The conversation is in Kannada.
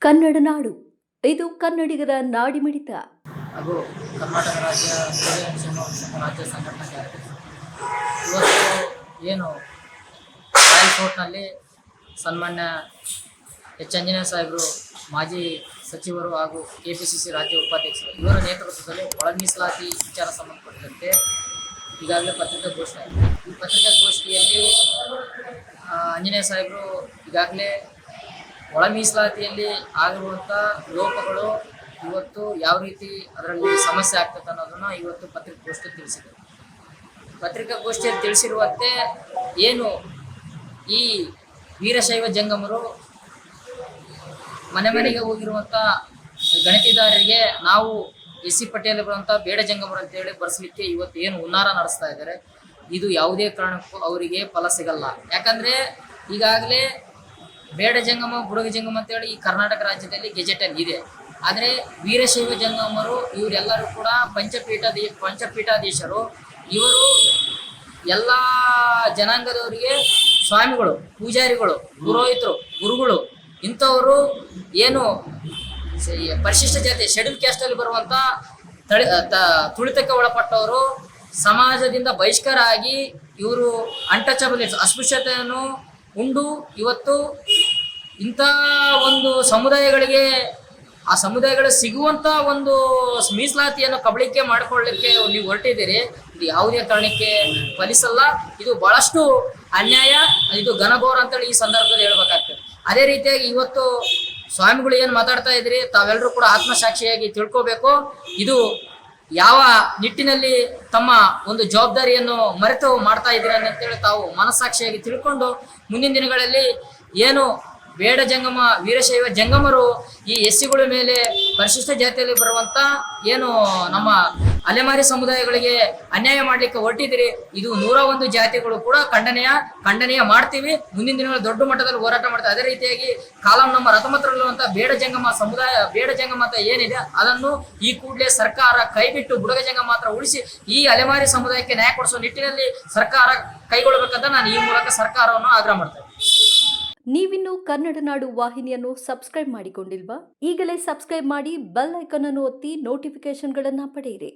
ಕನ್ನಡ ನಾಡು, ಇದು ಕನ್ನಡಿಗರ ನಾಡಿಮಿಡಿತ. ಹಾಗೂ ಕರ್ನಾಟಕ ರಾಜ್ಯ ರಾಜ್ಯ ಸಂಘಟನಾ ಕಾರ್ಯದರ್ಶಿ. ಇವತ್ತು ಏನು ರಾಯಲ್ ಕೋರ್ಟ್ನಲ್ಲಿ ಸನ್ಮಾನ್ಯ ಎಚ್ ಆಂಜನೇಯ ಸಾಹೇಬರು ಮಾಜಿ ಸಚಿವರು ಹಾಗೂ ಕೆಪಿಸಿಸಿ ರಾಜ್ಯ ಉಪಾಧ್ಯಕ್ಷರು ಇವರ ನೇತೃತ್ವದಲ್ಲಿ ಒಳ ಮೀಸಲಾತಿ ವಿಚಾರ ಸಂಬಂಧಪಟ್ಟಂತೆ ಈಗಾಗಲೇ ಪತ್ರಿಕಾಗೋಷ್ಠಿ ಆಗಿದೆ. ಈ ಪತ್ರಿಕಾಗೋಷ್ಠಿಯಲ್ಲಿ ಆಂಜನೇಯ ಸಾಹೇಬರು ಈಗಾಗಲೇ ಒಳ ಮೀಸಲಾತಿಯಲ್ಲಿ ಆಗಿರುವಂಥ ಲೋಪಗಳು ಇವತ್ತು ಯಾವ ರೀತಿ ಅದರಲ್ಲಿ ಸಮಸ್ಯೆ ಆಗ್ತದೆ ಅನ್ನೋದನ್ನು ಇವತ್ತು ಪತ್ರಿಕಾಗೋಷ್ಠಿ ತಿಳಿಸಿದರು. ಪತ್ರಿಕಾಗೋಷ್ಠಿಯಲ್ಲಿ ತಿಳಿಸಿರುವಂತೆ ಏನು ಈ ವೀರಶೈವ ಜಂಗಮರು ಮನೆ ಮನೆಗೆ ಹೋಗಿರುವಂಥ ಗಣತಿದಾರರಿಗೆ ನಾವು ಎಸ್ ಸಿ ಪಟ್ಟಿಯಲ್ಲಿ ಬರುವಂಥ ಬೇಡ ಜಂಗಮರು ಅಂತೇಳಿ ಬರೆಸಲಿಕ್ಕೆ ಇವತ್ತು ಏನು ಹುನ್ನಾರ ನಡೆಸ್ತಾ ಇದ್ದಾರೆ, ಇದು ಯಾವುದೇ ಕಾರಣಕ್ಕೂ ಅವರಿಗೆ ಫಲ ಸಿಗಲ್ಲ. ಯಾಕಂದರೆ ಈಗಾಗಲೇ ಬೇಡ ಜಂಗಮ ಬುಡಗ ಜಂಗಮ ಅಂತೇಳಿ ಈ ಕರ್ನಾಟಕ ರಾಜ್ಯದಲ್ಲಿ ಗೆಜೆಟಲ್ಲಿ ಇದೆ. ಆದರೆ ವೀರಶೈವ ಜಂಗಮರು ಇವರೆಲ್ಲರೂ ಕೂಡ ಪಂಚಪೀಠಾಧೀಶರು. ಇವರು ಎಲ್ಲ ಜನಾಂಗದವರಿಗೆ ಸ್ವಾಮಿಗಳು, ಪೂಜಾರಿಗಳು, ಪುರೋಹಿತರು, ಗುರುಗಳು, ಇಂಥವರು ಏನು ಪರಿಶಿಷ್ಟ ಜಾತಿ ಶೆಡ್ಯೂಲ್ ಕ್ಯಾಸ್ಟಲ್ಲಿ ಬರುವಂಥ ತುಳಿತಕ್ಕೆ ಒಳಪಟ್ಟವರು ಸಮಾಜದಿಂದ ಬಹಿಷ್ಕಾರ ಆಗಿ ಇವರು ಅನ್ಟಚಬಲ್ ಅಸ್ಪೃಶ್ಯತೆಯನ್ನು ಉಂಡು ಇವತ್ತು ಇಂಥ ಒಂದು ಸಮುದಾಯಗಳಿಗೆ ಆ ಸಮುದಾಯಗಳಿಗೆ ಸಿಗುವಂಥ ಒಂದು ಮೀಸಲಾತಿಯನ್ನು ಕಬಳಿಕೆ ಮಾಡಿಕೊಳ್ಳಲಿಕ್ಕೆ ನೀವು ಹೊರಟಿದ್ದೀರಿ. ಇದು ಯಾವುದೇ ಕಾರಣಕ್ಕೆ ಫಲಿಸಲ್ಲ. ಇದು ಬಹಳಷ್ಟು ಅನ್ಯಾಯ, ಇದು ಘನಘೋರ ಅಂತೇಳಿ ಈ ಸಂದರ್ಭದಲ್ಲಿ ಹೇಳ್ಬೇಕಾಗ್ತದೆ. ಅದೇ ರೀತಿಯಾಗಿ ಇವತ್ತು ಸ್ವಾಮಿಗಳು ಏನು ಮಾತಾಡ್ತಾ ಇದ್ರಿ, ತಾವೆಲ್ಲರೂ ಕೂಡ ಆತ್ಮಸಾಕ್ಷಿಯಾಗಿ ತಿಳ್ಕೋಬೇಕು. ಇದು ಯಾವ ನಿಟ್ಟಿನಲ್ಲಿ ತಮ್ಮ ಒಂದು ಜವಾಬ್ದಾರಿಯನ್ನು ಮರೆತು ಮಾಡ್ತಾ ಇದ್ದೀರ ಅಂತೇಳಿ ತಾವು ಮನಸ್ಸಾಕ್ಷಿಯಾಗಿ ತಿಳ್ಕೊಂಡು ಮುಂದಿನ ದಿನಗಳಲ್ಲಿ ಏನು ಬೇಡ ಜಂಗಮ ವೀರಶೈವ ಜಂಗಮರು ಈ ಎಸ್ಸಿಗಳ ಮೇಲೆ ಪರಿಶಿಷ್ಟ ಜಾತಿಯಲ್ಲಿ ಬರುವಂಥ ಏನು ನಮ್ಮ ಅಲೆಮಾರಿ ಸಮುದಾಯಗಳಿಗೆ ಅನ್ಯಾಯ ಮಾಡಲಿಕ್ಕೆ ಹೊರಟಿದ್ದೀರಿ. ಇದು 101 ಜಾತಿಗಳು ಕೂಡ ಖಂಡನೀಯ ಮಾಡ್ತೀವಿ. ಮುಂದಿನ ದಿನಗಳಲ್ಲಿ ದೊಡ್ಡ ಮಟ್ಟದಲ್ಲಿ ಹೋರಾಟ ಮಾಡ್ತೀವಿ. ಅದೇ ರೀತಿಯಾಗಿ ಕಾಲಂ ನಂಬರ್ 19ರಲ್ಲಿರುವಂಥ ಬೇಡ ಜಂಗಮ ಸಮುದಾಯ ಬೇಡ ಜಂಗಮ ಅಂತ ಏನಿದೆ ಅದನ್ನು ಈ ಕೂಡಲೇ ಸರ್ಕಾರ ಕೈಬಿಟ್ಟು ಬುಡಗ ಜಂಗಮ ಮಾತ್ರ ಉಳಿಸಿ ಈ ಅಲೆಮಾರಿ ಸಮುದಾಯಕ್ಕೆ ನ್ಯಾಯ ಕೊಡಿಸುವ ನಿಟ್ಟಿನಲ್ಲಿ ಸರ್ಕಾರ ಕೈಗೊಳ್ಳಬೇಕಂತ ನಾನು ಈ ಮೂಲಕ ಸರ್ಕಾರವನ್ನು ಆಗ್ರಹ ಮಾಡ್ತೇನೆ. ನೀವಿನ್ನು ಕನ್ನಡ ನಾಡು ವಾಹಿನಿಯನ್ನು ಸಬ್ಸ್ಕ್ರೈಬ್ ಮಾಡಿಕೊಂಡಿಲ್ವಾ? ಈಗಲೇ ಸಬ್ಸ್ಕ್ರೈಬ್ ಮಾಡಿ, ಬೆಲ್ ಐಕಾನ್ ಅನ್ನು ಒತ್ತಿ ನೋಟಿಫಿಕೇಶನ್ಗಳನ್ನು ಪಡೆಯಿರಿ.